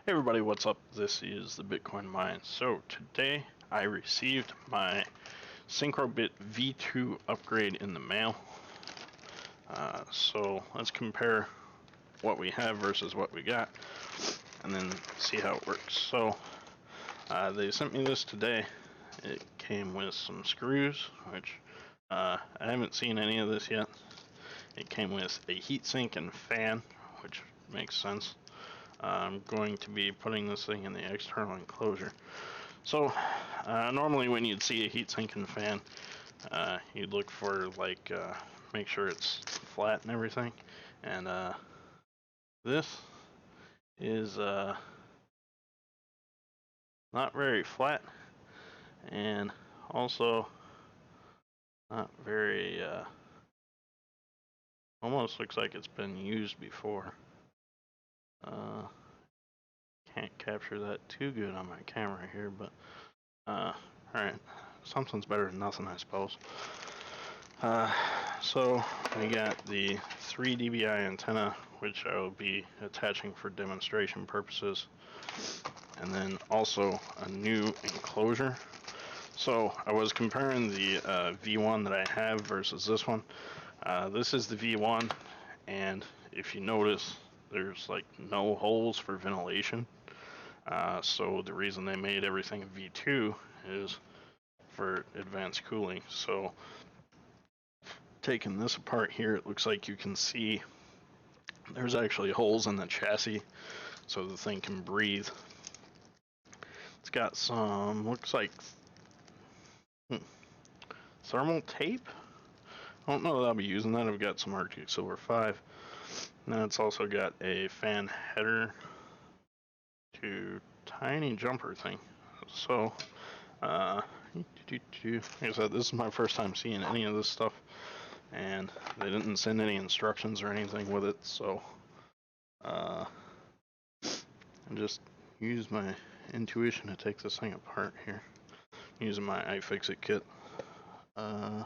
Hey everybody, what's up? This is the Bitcoin Mine. So today I received my Syncrob.it V2 upgrade in the mail. So let's compare what we have versus what we got and then see how it works. So they sent me this today. It came with some screws, which I haven't seen any of this yet. It came with a heatsink and fan, which makes sense. I'm going to be putting this thing in the external enclosure. So normally when you'd see a heatsink and fan, you'd look for make sure it's flat and everything. And this is not very flat, and also not very almost looks like it's been used before. Can't capture that too good on my camera here, but alright, something's better than nothing, I suppose. So we got the 3 dBi antenna, which I will be attaching for demonstration purposes, and then also a new enclosure. So I was comparing the V1 that I have versus this one. This is the V1, and if you notice, there's like no holes for ventilation. So the reason they made everything V2 is for advanced cooling. So taking this apart here, it looks like you can see there's actually holes in the chassis so the thing can breathe. It's got some, looks like thermal tape. I don't know that I'll be using that. I've got some Arctic Silver 5. And then it's also got a fan header to tiny jumper thing. So like I said, this is my first time seeing any of this stuff, and they didn't send any instructions or anything with it, so I just used my intuition to take this thing apart here, using my iFixit kit. Alright,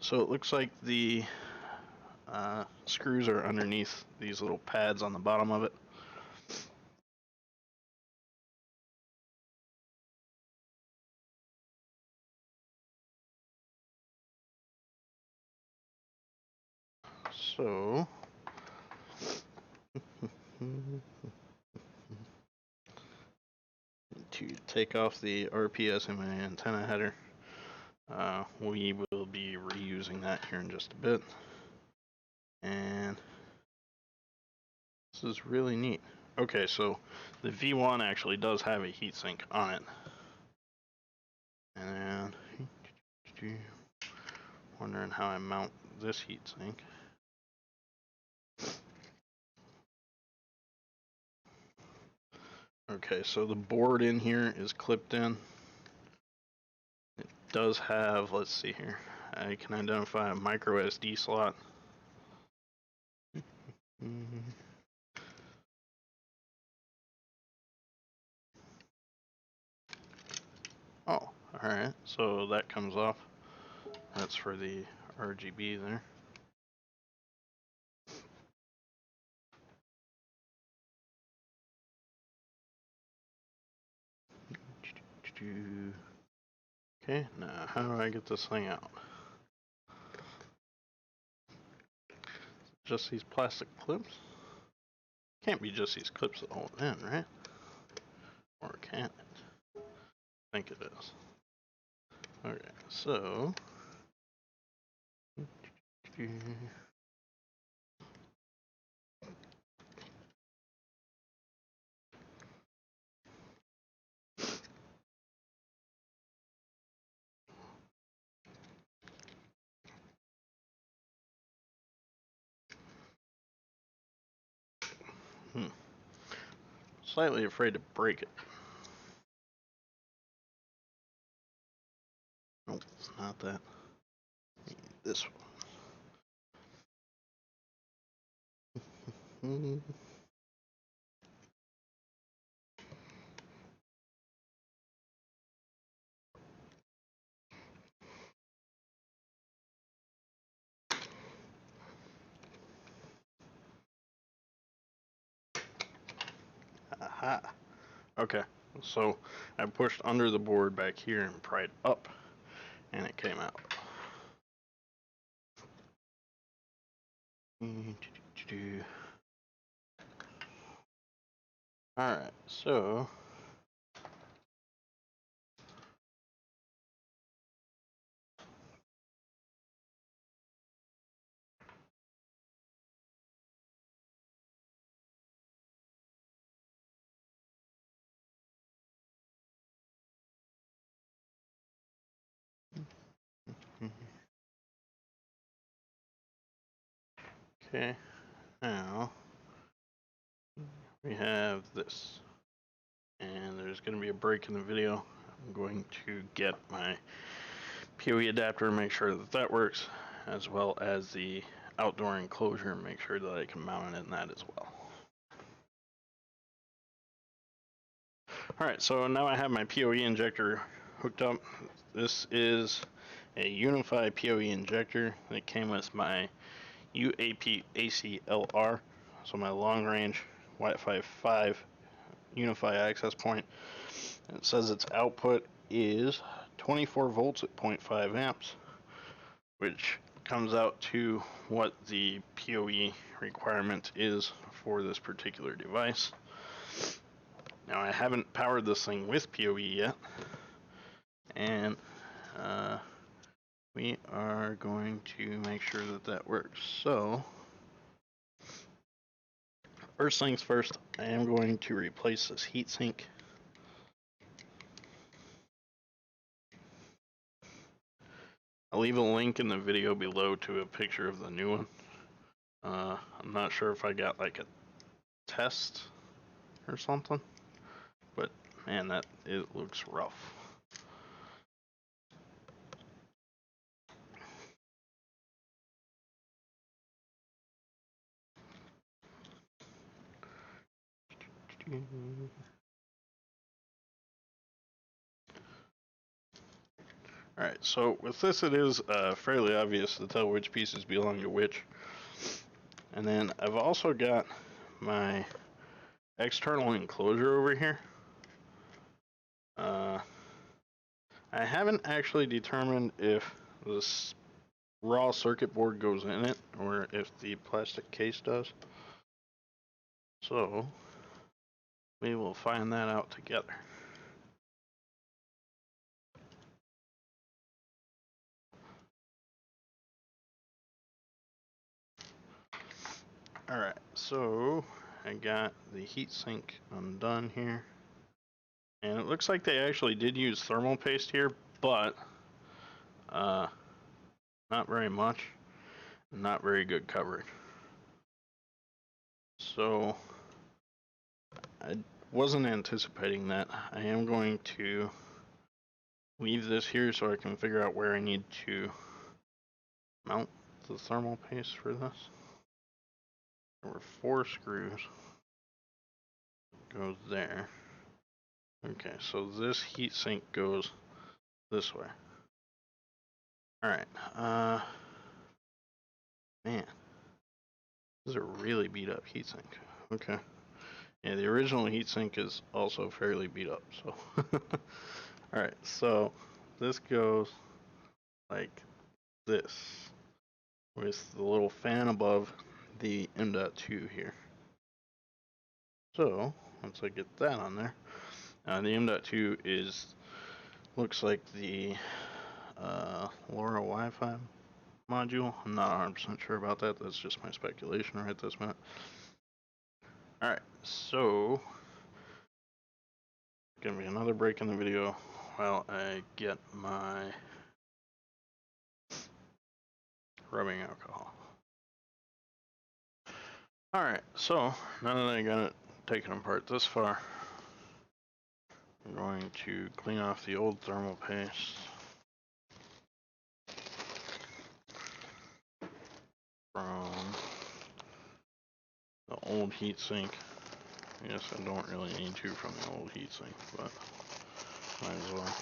so it looks like the screws are underneath these little pads on the bottom of it. So to take off the RPSMA antenna header, we will be reusing that here in just a bit. And this is really neat. Okay, so the V1 actually does have a heatsink on it. And wondering how I mount this heatsink. Okay, so the board in here is clipped in. It does have, let's see here, I can identify a micro SD slot. Oh, alright, so that comes off. That's for the RGB there. Okay, now how do I get this thing out? Just these plastic clips? Can't be just these clips that hold it in, right? Or can it? I think it is. Okay, so slightly afraid to break it. Nope, it's not that. This one. Aha. Okay, so I pushed under the board back here and pried up, and it came out. Alright, so okay, now we have this, and there's going to be a break in the video. I'm going to get my PoE adapter and make sure that that works, as well as the outdoor enclosure and make sure that I can mount it in that as well. Alright, so now I have my PoE injector hooked up. This is a Unify PoE injector that came with my UAP ACLR, so my long range Wi-Fi 5 Unify access point. It says its output is 24 volts at 0.5 amps, which comes out to what the PoE requirement is for this particular device. Now I haven't powered this thing with PoE yet, and we are going to make sure that that works. So first things first, I am going to replace this heatsink. I'll leave a link in the video below to a picture of the new one. I'm not sure if I got like a test or something, but man, that it looks rough. Alright, so with this it is fairly obvious to tell which pieces belong to which. And then I've also got my external enclosure over here. I haven't actually determined if this raw circuit board goes in it or if the plastic case does. So we will find that out together. Alright, so I got the heatsink undone here. And it looks like they actually did use thermal paste here, but not very much, not very good coverage. So I wasn't anticipating that. I am going to leave this here so I can figure out where I need to mount the thermal paste for this. There were 4 screws. Goes there. Okay, so this heatsink goes this way. Alright, man, this is a really beat up heatsink. Okay. Yeah, the original heatsink is also fairly beat up, so. Alright, so this goes like this, with the little fan above the M.2 here. So, once I get that on there, the M.2 is, looks like the LoRa Wi-Fi module. I'm not 100% sure about that. That's just my speculation right this minute. Alright, so gonna be another break in the video while I get my rubbing alcohol. Alright, so now that I got it taken apart this far, I'm going to clean off the old thermal paste from the old heatsink. I guess I don't really need to from the old heatsink, but might as well.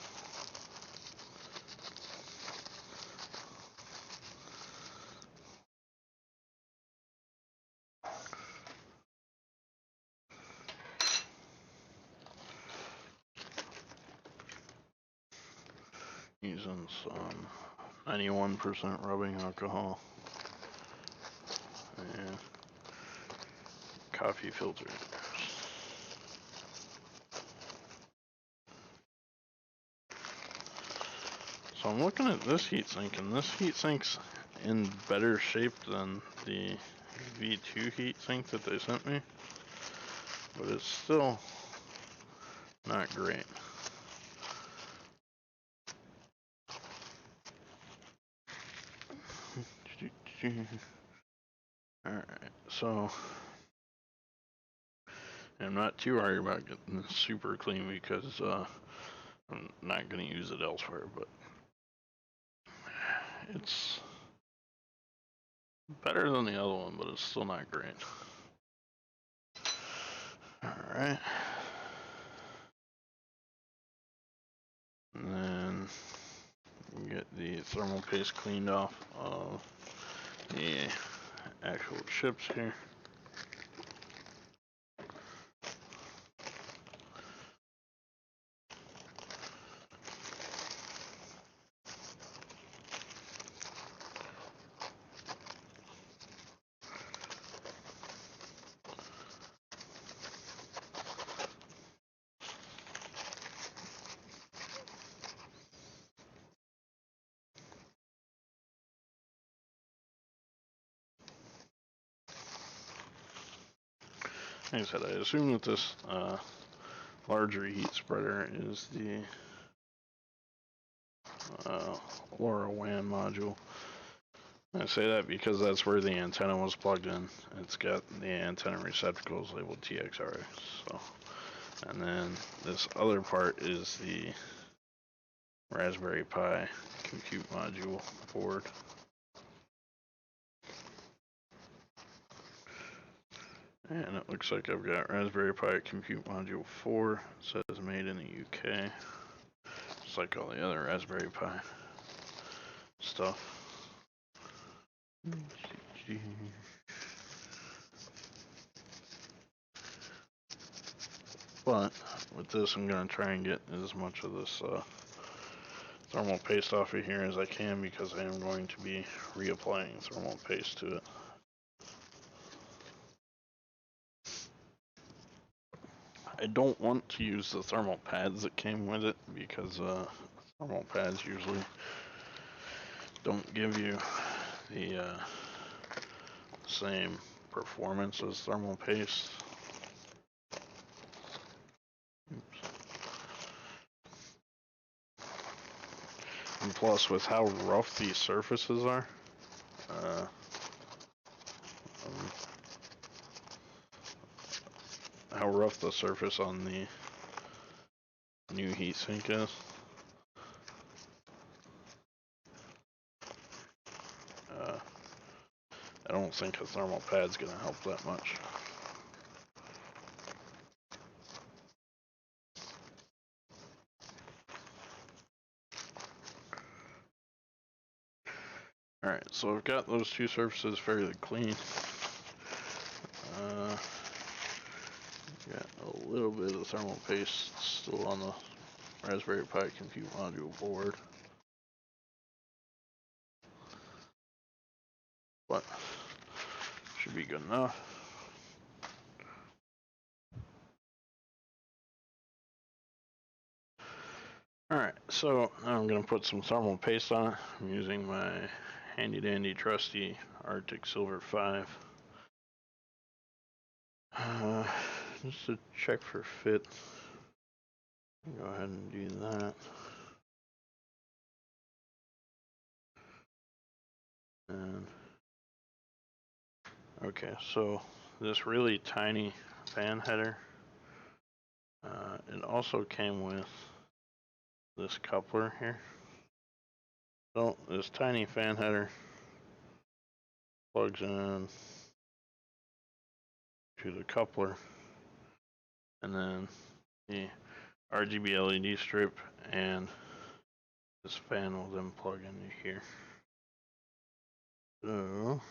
Using some 91% rubbing alcohol and coffee filter. So I'm looking at this heatsink, and this heatsink's in better shape than the V2 heatsink that they sent me, but it's still not great. Alright, so I'm not too worried about getting this super clean because I'm not going to use it elsewhere, but it's better than the other one, but it's still not great. Alright. And then get the thermal paste cleaned off of the actual chips here. Like I said, I assume that this larger heat spreader is the LoRa WAN module. I say that because that's where the antenna was plugged in. It's got the antenna receptacles labeled TXRX. So, and then this other part is the Raspberry Pi compute module board. And it looks like I've got Raspberry Pi compute module 4. It says made in the UK. Just like all the other Raspberry Pi stuff. But with this, I'm going to try and get as much of this thermal paste off of here as I can, because I am going to be reapplying thermal paste to it. I don't want to use the thermal pads that came with it, because thermal pads usually don't give you the same performance as thermal paste. Oops. And plus, with how rough these surfaces are, how rough the surface on the new heatsink is, I don't think a thermal pad's gonna help that much. Alright, so I've got those two surfaces fairly clean. Got a little bit of thermal paste still on the Raspberry Pi compute module board, but should be good enough. Alright, so now I'm going to put some thermal paste on it. I'm using my handy dandy trusty Arctic Silver 5. Just to check for fit. Go ahead and do that. And okay, so this really tiny fan header, it also came with this coupler here. So this tiny fan header plugs in to the coupler, and then the RGB LED strip and this fan will then plug into here. So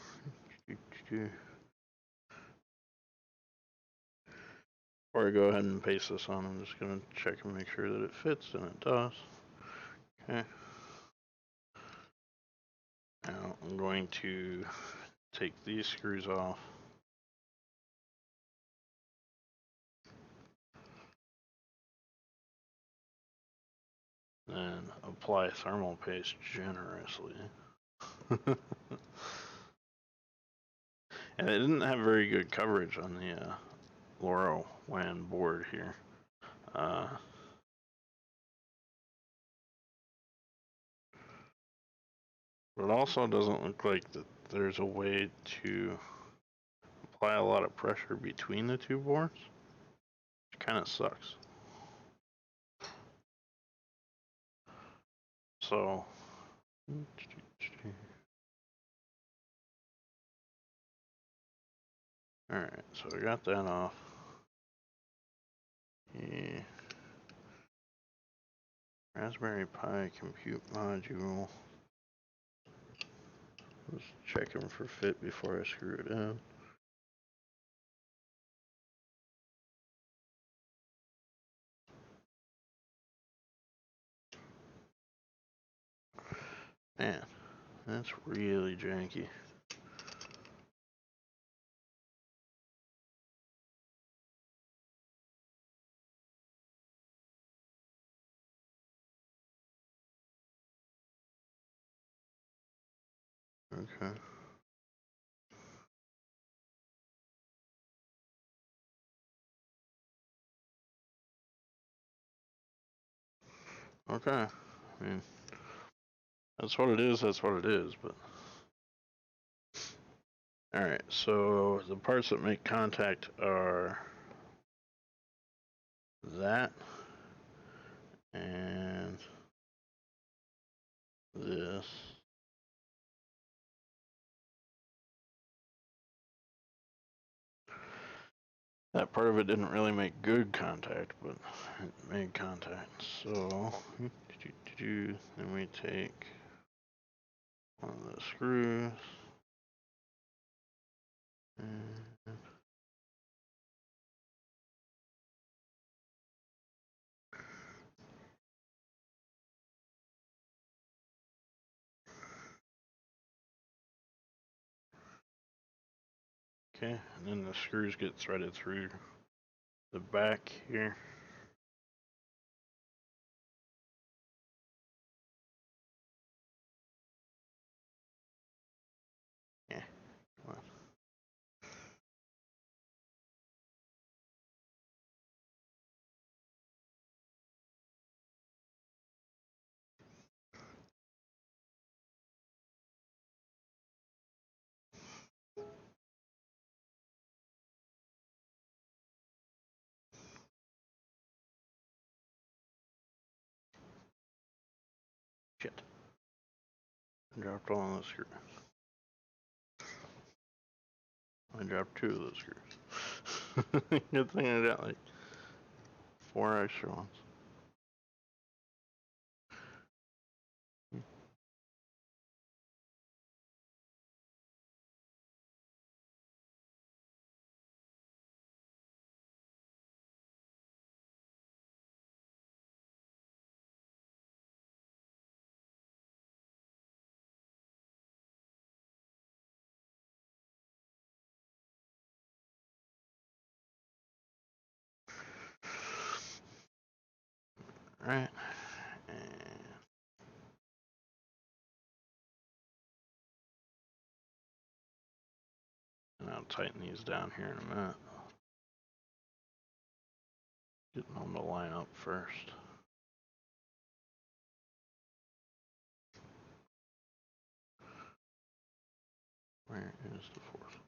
before I go ahead and paste this on, I'm just going to check and make sure that it fits, and it does. Okay. Now I'm going to take these screws off. And apply thermal paste generously. And it didn't have very good coverage on the LoRaWAN board here. But it also doesn't look like that there's a way to apply a lot of pressure between the two boards. It kind of sucks. So, alright, so I got that off. The Raspberry Pi compute module. Just checking for fit before I screw it in. Man, that's really janky. Okay. Okay. I mean, that's what it is, but... Alright, so the parts that make contact are that and this. That part of it didn't really make good contact, but it made contact. So, then we take one of the screws. And okay, and then the screws get threaded through the back here. Yeah, come on. Shit. I dropped all of the screws. I dropped 2 of those screws. Good thing I got like 4 extra ones. Alright. And I'll tighten these down here in a minute. Getting them to line up first. Where is the 4th?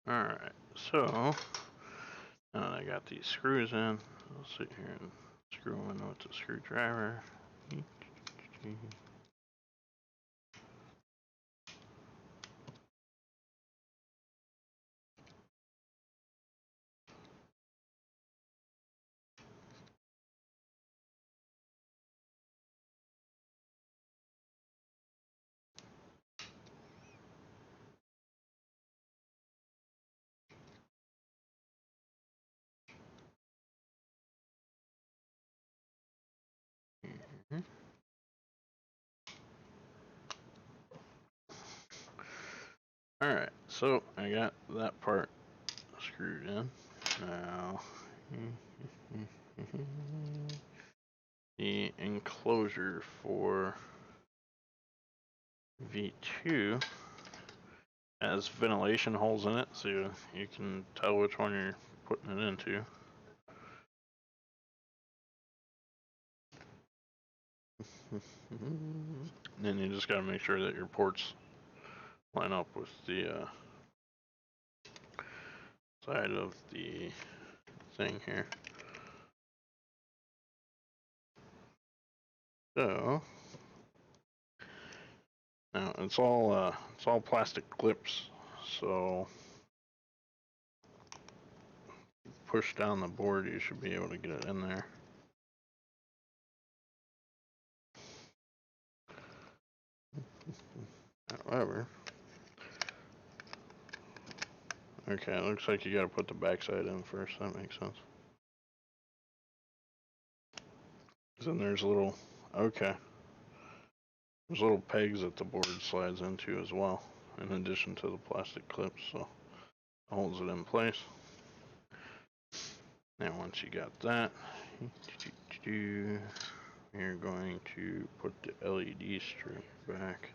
Alright, so I got these screws in. I'll sit here and screw them in with the screwdriver. Alright, so I got that part screwed in. Now, the enclosure for V2 has ventilation holes in it, so you can tell which one you're putting it into. And then you just got to make sure that your ports line up with the side of the thing here. So now it's all plastic clips. So push down the board, you should be able to get it in there. However, okay, it looks like you got to put the backside in first. That makes sense. Then there's little, okay, there's little pegs that the board slides into as well, in addition to the plastic clips, so it holds it in place. Now once you got that, you're going to put the LED strip back.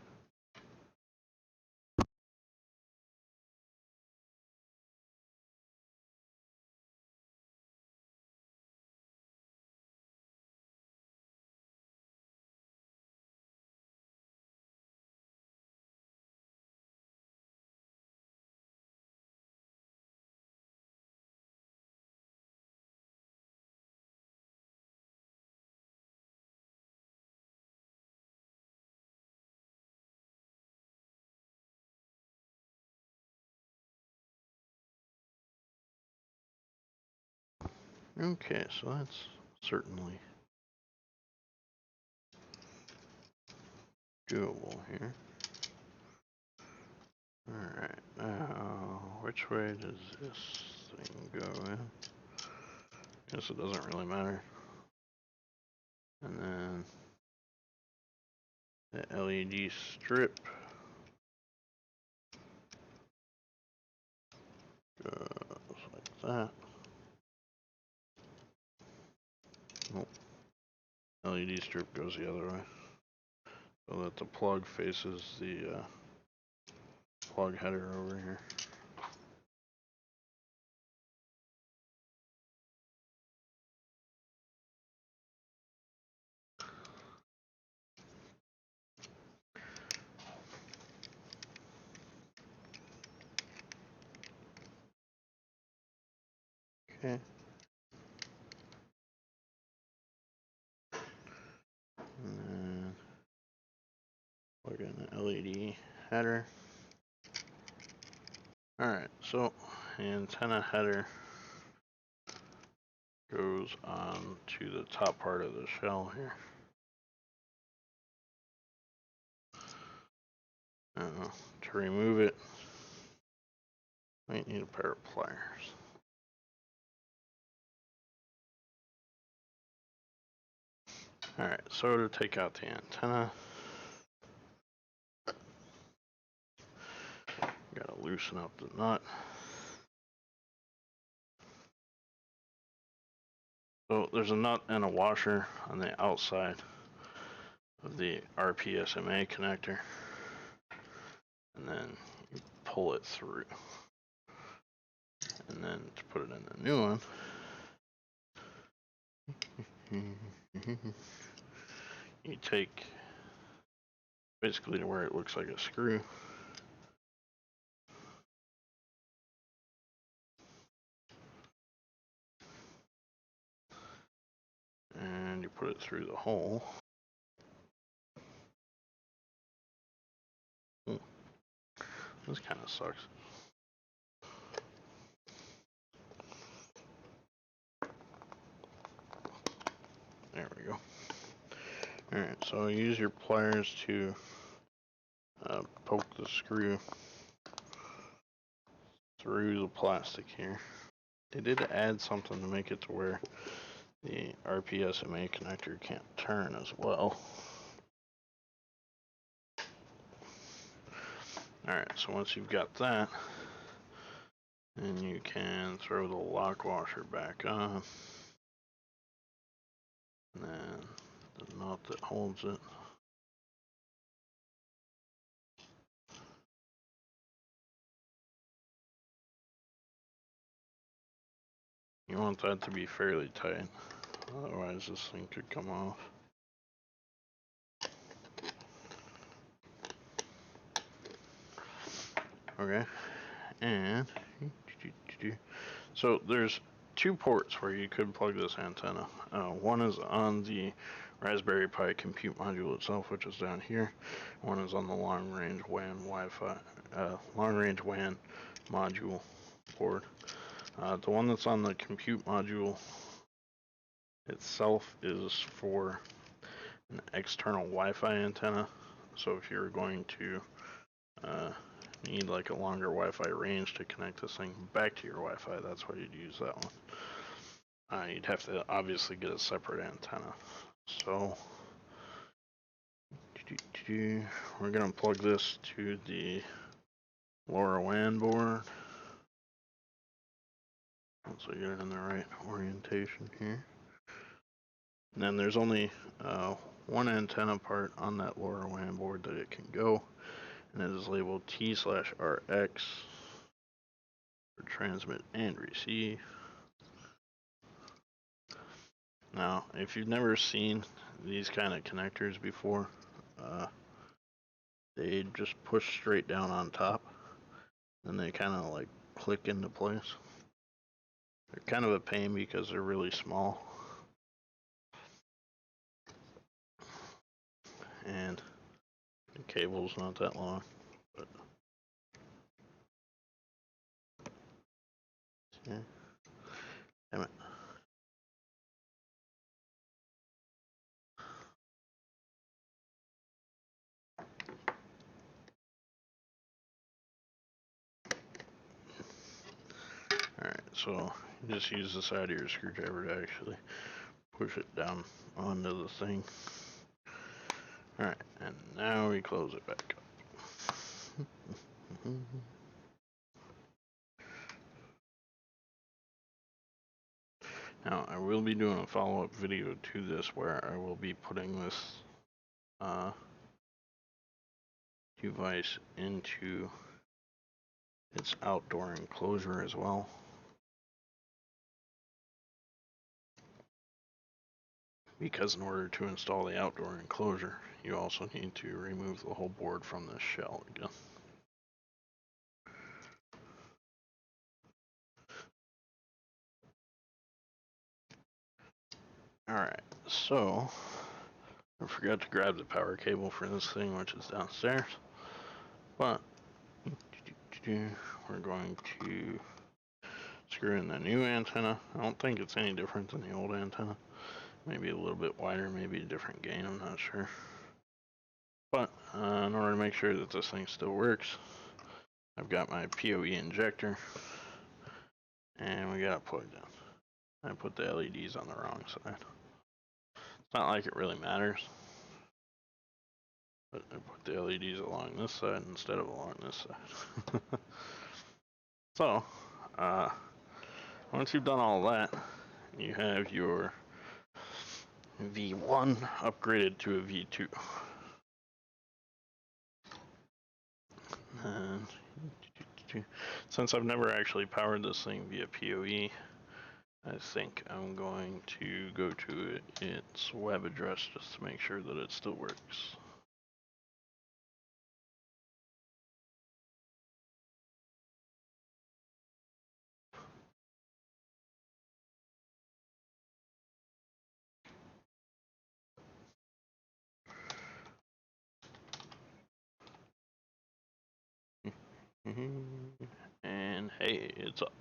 Okay, so that's certainly doable here. Alright, now which way does this thing go in? Guess it doesn't really matter. And then the LED strip goes like that. Nope. LED strip goes the other way, so that the plug faces the plug header over here. Okay. And then plug in the LED header. Alright, so the antenna header goes on to the top part of the shell here. To remove it, might need a pair of pliers. Alright, so to take out the antenna, gotta loosen up the nut. So there's a nut and a washer on the outside of the RPSMA connector, and then you pull it through. And then to put it in the new one, you take basically to where it looks like a screw. through the hole. This kind of sucks. There we go. Alright, so use your pliers to poke the screw through the plastic here. They did add something to make it to where the RPSMA connector can't turn as well. Alright, so once you've got that, then you can throw the lock washer back on. And then the nut that holds it. You want that to be fairly tight, otherwise this thing could come off. Okay, and so there's two ports where you could plug this antenna. One is on the Raspberry Pi compute module itself, which is down here. One is on the long-range WAN Wi-Fi, long-range WAN module board. The one that's on the compute module itself is for an external Wi-Fi antenna. So if you're going to need like a longer Wi-Fi range to connect this thing back to your Wi-Fi, that's why you'd use that one. You'd have to obviously get a separate antenna. So we're gonna plug this to the LoRaWAN board. So get it in the right orientation here. And then there's only one antenna part on that LoRaWAN board that it can go, and it is labeled T/RX for transmit and receive. Now, if you've never seen these kind of connectors before, they just push straight down on top, and they kind of like click into place. They're kind of a pain because they're really small, and the cable's not that long. But yeah. Damn it. Alright, so you just use the side of your screwdriver to actually push it down onto the thing. Alright, and now we close it back up. Now, I will be doing a follow-up video to this where I will be putting this device into its outdoor enclosure as well. Because in order to install the outdoor enclosure, you also need to remove the whole board from this shell again. Alright, so I forgot to grab the power cable for this thing, which is downstairs. But we're going to screw in the new antenna. I don't think it's any different than the old antenna. Maybe a little bit wider, maybe a different gain, I'm not sure. But in order to make sure that this thing still works, I've got my PoE injector, and we got it plugged in. I put the LEDs on the wrong side. It's not like it really matters, but I put the LEDs along this side instead of along this side. So, once you've done all that, you have your V1 upgraded to a V2. And since I've never actually powered this thing via PoE, I think I'm going to go to its web address just to make sure that it still works. And hey, it's up.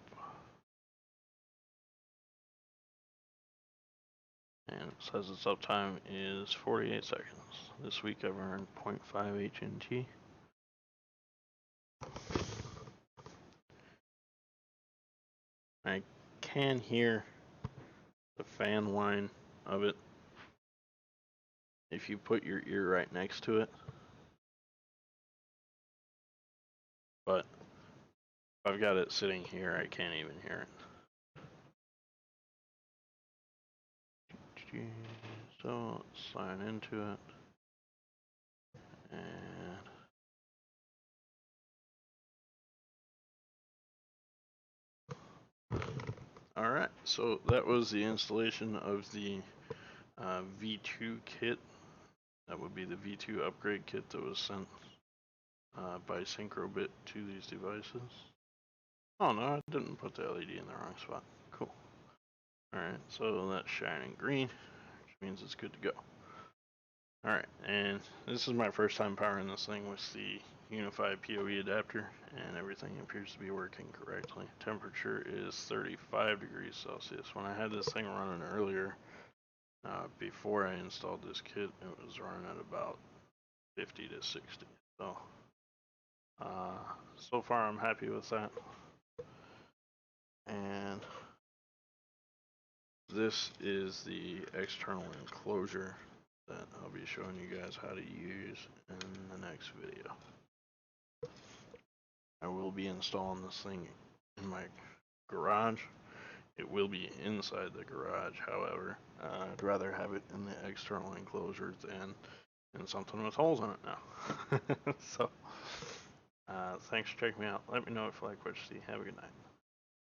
And it says its uptime is 48 seconds. This week I've earned 0.5 HNT. I can hear the fan whine of it if you put your ear right next to it. But if I've got it sitting here, I can't even hear it. So let's sign into it. And alright, so that was the installation of the V2 kit. That would be the V2 upgrade kit that was sent by Syncrob.it to these devices. Oh no, I didn't put the LED in the wrong spot. Cool. Alright, so that's shining green, which means it's good to go. Alright, and this is my first time powering this thing with the unified PoE adapter, and everything appears to be working correctly. Temperature is 35 degrees Celsius. When I had this thing running earlier, before I installed this kit, it was running at about 50 to 60. So, so far I'm happy with that. And this is the external enclosure that I'll be showing you guys how to use in the next video. I will be installing this thing in my garage. It will be inside the garage, however. I'd rather have it in the external enclosure than in something with holes in it now. So, thanks for checking me out. Let me know if you like what you see. Have a good night.